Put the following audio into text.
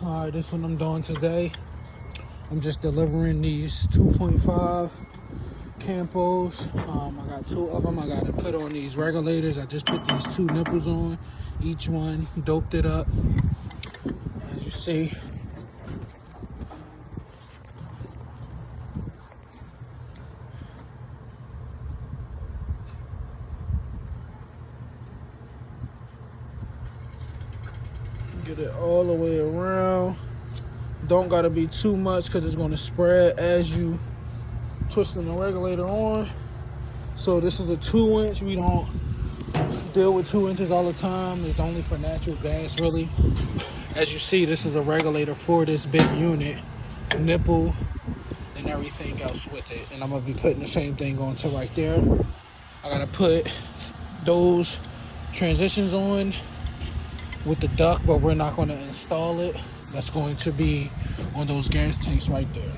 Alright, this is what I'm doing today. I'm just delivering these 2.5 Campos. I got 2 of them. I got to put on these regulators. I just put these 2 nipples on each one, doped it up, as you see. Get it all the way around. Don't gotta be too much because it's gonna spread as you twisting the regulator on. So this is a 2-inch. We don't deal with 2 inches all the time. It's only for natural gas, really. As you see, this is a regulator for this big unit, nipple and everything else with it. And I'm gonna be putting the same thing onto right there. I gotta put those transitions on with the duct, but we're not going to install it. That's going to be on those gas tanks right there.